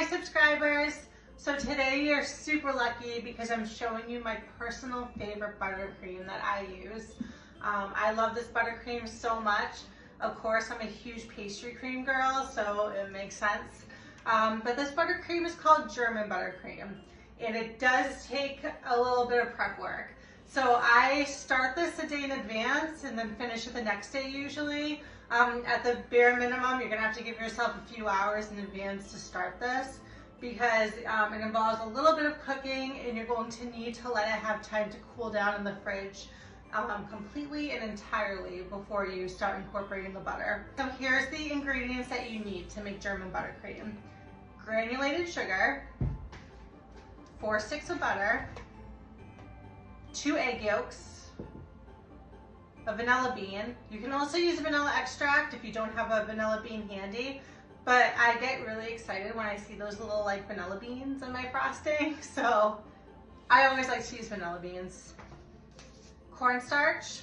Hi subscribers! So today you're super lucky because I'm showing you my personal favorite buttercream that I use. I love this buttercream so much. Of course, I'm a huge pastry cream girl, so it makes sense. But this buttercream is called German buttercream, and it does take a little bit of prep work. So I start this a day in advance and then finish it the next day usually. At the bare minimum, you're gonna have to give yourself a few hours in advance to start this because it involves a little bit of cooking and you're going to need to let it have time to cool down in the fridge completely and entirely before you start incorporating the butter. So here's the ingredients that you need to make German buttercream. Granulated sugar, 4 sticks of butter, 2 egg yolks, a vanilla bean. You can also use vanilla extract if you don't have a vanilla bean handy, but I get really excited when I see those little like vanilla beans in my frosting, so I always like to use vanilla beans. Cornstarch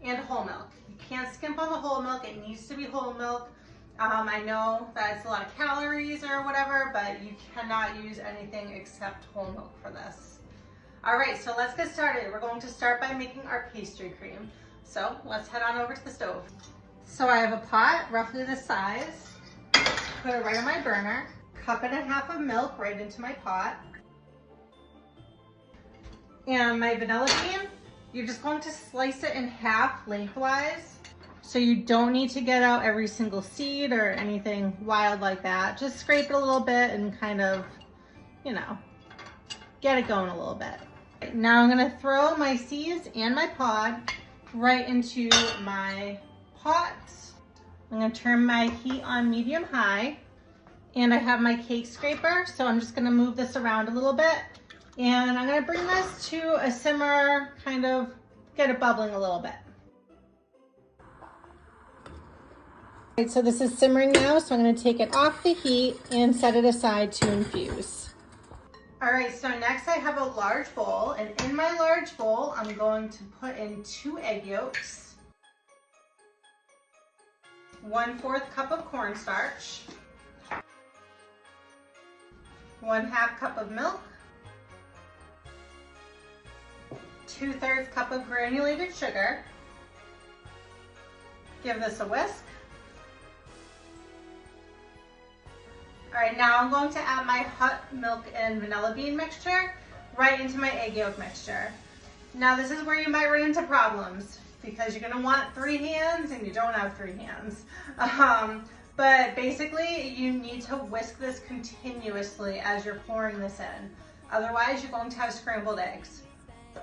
and whole milk. You can't skimp on the whole milk, it needs to be whole milk. I know that's a lot of calories or whatever, but you cannot use anything except whole milk for this. All right, so let's get started. We're going to start by making our pastry cream. So let's head on over to the stove. So I have a pot roughly this size. Put it right on my burner. 1.5 cups of milk right into my pot. And my vanilla bean, you're just going to slice it in half lengthwise. So you don't need to get out every single seed or anything wild like that. Just scrape it a little bit and kind of, you know, get it going a little bit. Now I'm gonna throw my seeds and my pod right into my pot. I'm gonna turn my heat on medium high, and I have my cake scraper, so I'm just gonna move this around a little bit, and I'm gonna bring this to a simmer, kind of get it bubbling a little bit. All right, so this is simmering now, so I'm gonna take it off the heat and set it aside to infuse. All right, so next I have a large bowl, and in my large bowl, I'm going to put in 2 egg yolks, 1/4 cup of cornstarch, 1/2 cup of milk, 2/3 cup of granulated sugar. Give this a whisk. All right, now I'm going to add my hot milk and vanilla bean mixture right into my egg yolk mixture. Now this is where you might run into problems because you're gonna want 3 hands and you don't have 3 hands. But basically you need to whisk this continuously as you're pouring this in. Otherwise you're going to have scrambled eggs.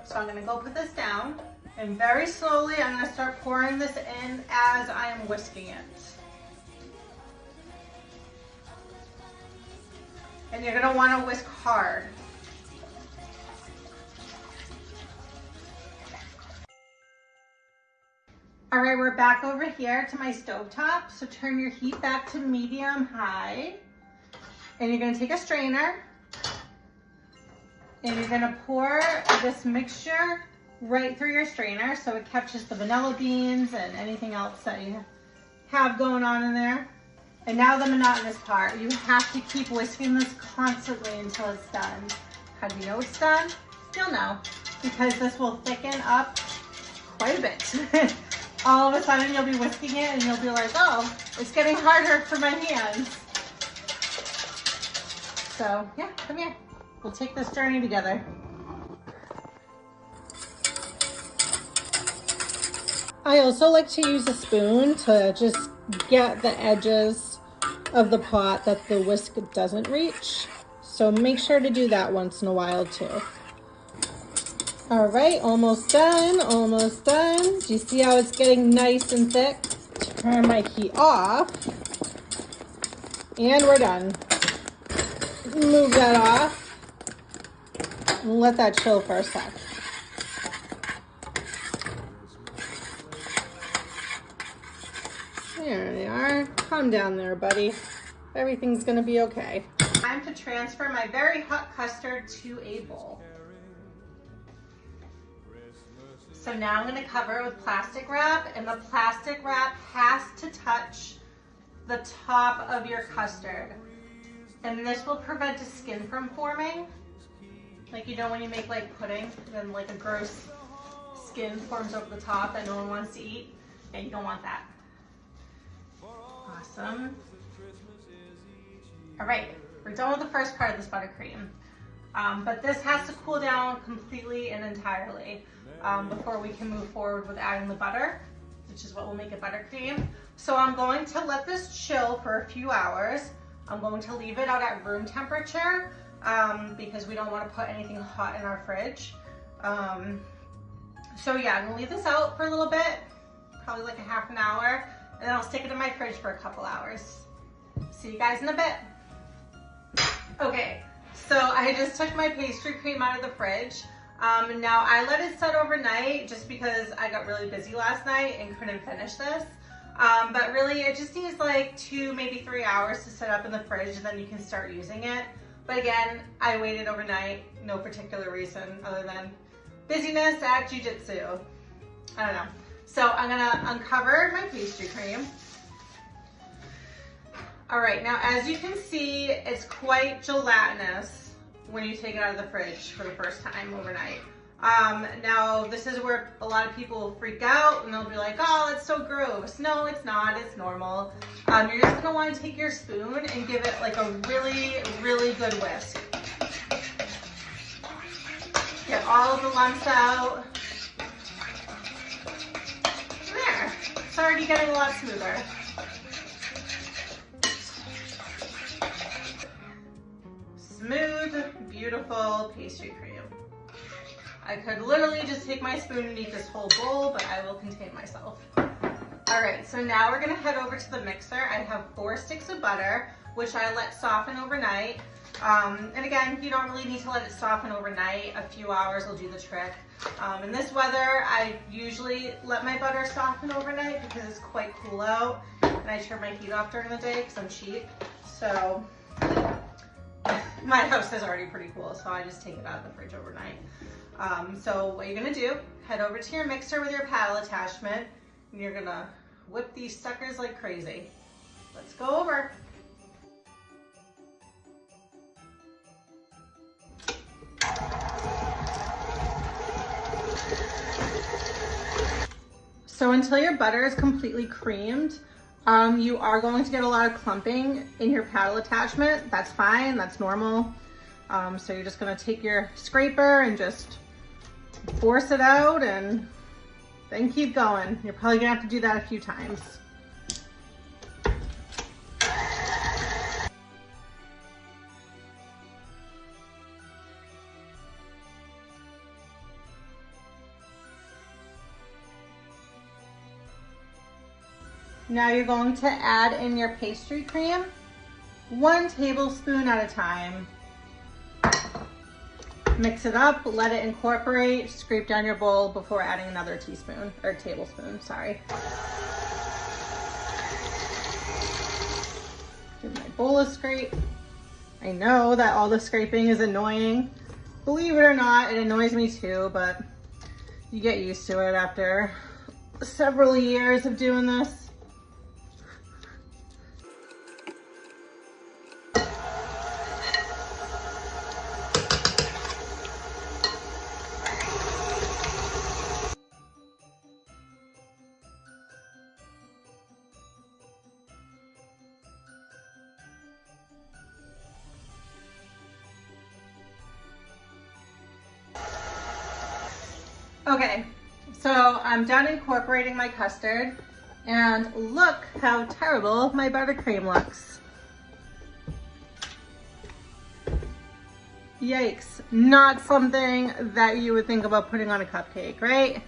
So I'm gonna go put this down and very slowly I'm gonna start pouring this in as I am whisking it. And you're gonna wanna whisk hard. All right, we're back over here to my stovetop. So turn your heat back to medium high. And you're gonna take a strainer and you're gonna pour this mixture right through your strainer so it catches the vanilla beans and anything else that you have going on in there. And now the monotonous part, you have to keep whisking this constantly until it's done. How do you know it's done? You'll know, because this will thicken up quite a bit. All of a sudden you'll be whisking it and you'll be like, oh, it's getting harder for my hands. So yeah, come here. We'll take this journey together. I also like to use a spoon to just get the edges of the pot that the whisk doesn't reach. So make sure to do that once in a while too. All right, almost done, almost done. Do you see how it's getting nice and thick? Turn my heat off. And we're done. Move that off. And let that chill for a sec. There they are. Calm down there, buddy. Everything's gonna be okay. Time to transfer my very hot custard to a bowl. So now I'm gonna cover it with plastic wrap, and the plastic wrap has to touch the top of your custard. And this will prevent the skin from forming. Like, you know, when you make like pudding, then like a gross skin forms over the top that no one wants to eat. Yeah, you don't want that. Awesome. All right, we're done with the first part of this buttercream. But this has to cool down completely and entirely before we can move forward with adding the butter, which is what will make it buttercream. So I'm going to let this chill for a few hours. I'm going to leave it out at room temperature because we don't want to put anything hot in our fridge. So yeah, I'm gonna leave this out for a little bit, probably like a half an hour, and then I'll stick it in my fridge for a couple hours. See you guys in a bit. Okay, so I just took my pastry cream out of the fridge. Now I let it set overnight just because I got really busy last night and couldn't finish this. But really it just needs like 2, maybe 3 hours to set up in the fridge, and then you can start using it. But again, I waited overnight, no particular reason other than busyness at jiu-jitsu. I don't know. So I'm gonna uncover my pastry cream. All right, now as you can see, it's quite gelatinous when you take it out of the fridge for the first time overnight. Now this is where a lot of people will freak out and they'll be like, oh, it's so gross. No, it's not, it's normal. You're just gonna wanna take your spoon and give it like a really, really good whisk. Get all of the lumps out. There, it's already getting a lot smoother. Smooth, beautiful pastry cream. I could literally just take my spoon and eat this whole bowl, but I will contain myself. All right, so now we're gonna head over to the mixer. I have 4 sticks of butter, which I let soften overnight. And again, you don't really need to let it soften overnight. A few hours will do the trick. In this weather, I usually let my butter soften overnight because it's quite cool out, and I turn my heat off during the day because I'm cheap. So my house is already pretty cool, so I just take it out of the fridge overnight. So what you're gonna do, head over to your mixer with your paddle attachment, and you're gonna whip these suckers like crazy. Let's go over. So until your butter is completely creamed, you are going to get a lot of clumping in your paddle attachment. That's fine, that's normal. So you're just gonna take your scraper and just force it out and then keep going. You're probably gonna have to do that a few times. Now you're going to add in your pastry cream, 1 tablespoon at a time. Mix it up, let it incorporate, scrape down your bowl before adding another teaspoon, or tablespoon, sorry. Give my bowl a scrape. I know that all the scraping is annoying. Believe it or not, it annoys me too, but you get used to it after several years of doing this. Okay, so I'm done incorporating my custard, and look how terrible my buttercream looks. Yikes, not something that you would think about putting on a cupcake, right?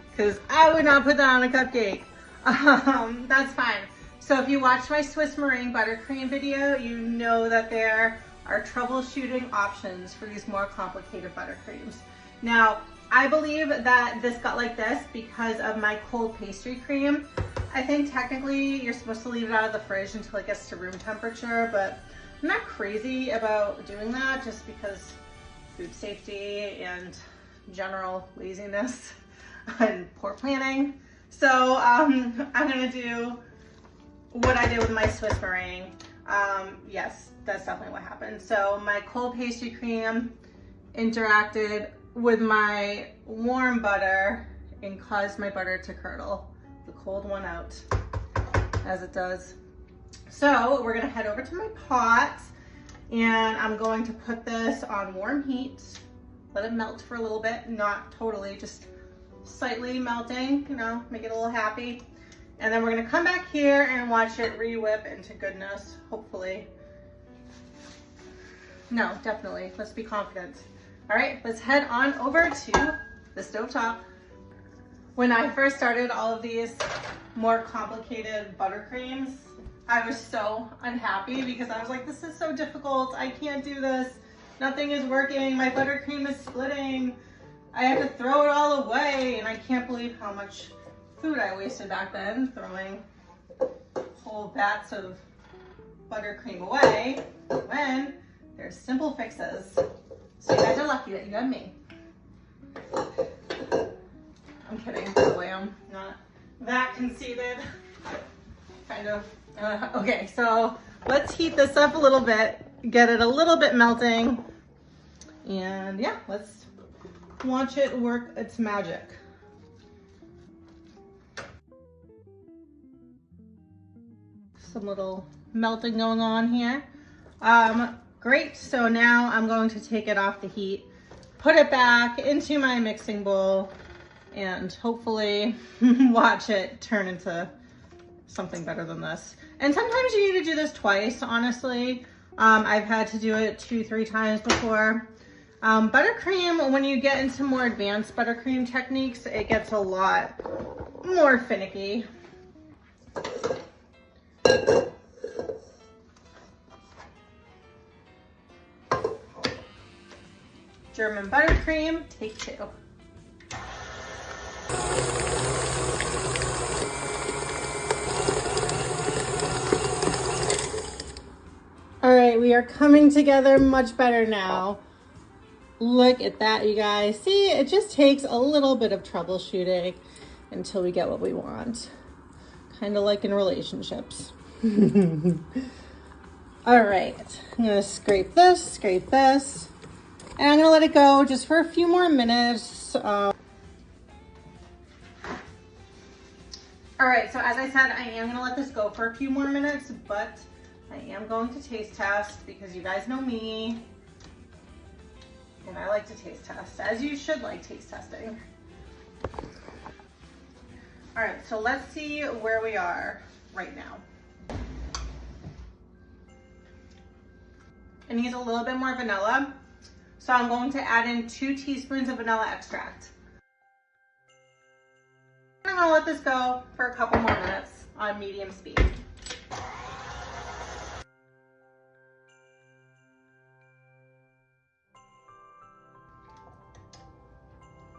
Because I would not put that on a cupcake. That's fine. So if you watched my Swiss meringue buttercream video, you know that there are troubleshooting options for these more complicated buttercreams. Now, I believe that this got like this because of my cold pastry cream. I think technically you're supposed to leave it out of the fridge until it gets to room temperature, but I'm not crazy about doing that just because food safety and general laziness and poor planning. So I'm gonna do what I did with my Swiss meringue. Yes, that's definitely what happened. So my cold pastry cream interacted with my warm butter and caused my butter to curdle the cold one out, as it does. So we're gonna head over to my pot, and I'm going to put this on warm heat, let it melt for a little bit, not totally, just slightly melting, you know, make it a little happy. And then we're gonna come back here and watch it re-whip into goodness, hopefully. No, definitely, let's be confident. All right, let's head on over to the stovetop. When I first started all of these more complicated buttercreams, I was so unhappy because I was like, this is so difficult. I can't do this. Nothing is working. My buttercream is splitting. I have to throw it all away. And I can't believe how much food I wasted back then, throwing whole vats of buttercream away when there's simple fixes. So you guys are lucky that you got me. I'm kidding, by the way, I'm not that conceited. Kind of. Okay, so let's heat this up a little bit, get it a little bit melting, and yeah, let's watch it work its magic. Some little melting going on here. Great, so now I'm going to take it off the heat, put it back into my mixing bowl, and hopefully watch it turn into something better than this. And sometimes you need to do this twice, honestly. I've had to do it 2-3 times before. Buttercream, when you get into more advanced buttercream techniques, it gets a lot more finicky. German buttercream, take 2. All right, we are coming together much better now. Look at that, you guys. See, it just takes a little bit of troubleshooting until we get what we want. Kind of like in relationships. All right, I'm gonna scrape this, and I'm gonna let it go just for a few more minutes. All right, so as I said, I am gonna let this go for a few more minutes, but I am going to taste test because you guys know me, and I like to taste test, as you should like taste testing. All right, so let's see where we are right now. It needs a little bit more vanilla, so I'm going to add in 2 teaspoons of vanilla extract. I'm gonna let this go for a couple more minutes on medium speed.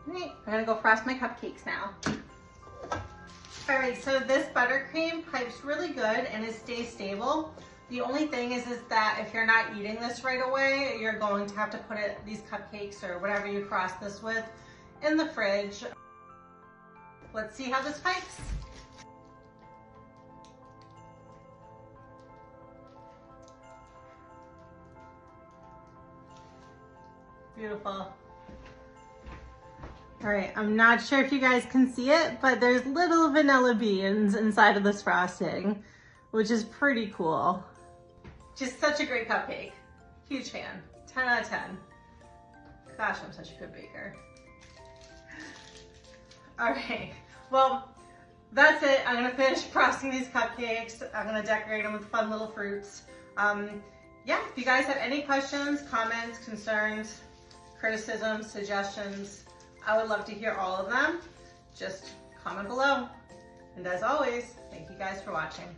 All right, I'm gonna go frost my cupcakes now. All right, so this buttercream pipes really good and it stays stable. The only thing is that if you're not eating this right away, you're going to have to put these cupcakes or whatever you frost this with in the fridge. Let's see how this pipes. Beautiful. All right, I'm not sure if you guys can see it, but there's little vanilla beans inside of this frosting, which is pretty cool. Just such a great cupcake. Huge fan, 10 out of 10. Gosh, I'm such a good baker. All right, well, that's it. I'm gonna finish frosting these cupcakes. I'm gonna decorate them with fun little fruits. Yeah, if you guys have any questions, comments, concerns, criticisms, suggestions, I would love to hear all of them. Just comment below. And as always, thank you guys for watching.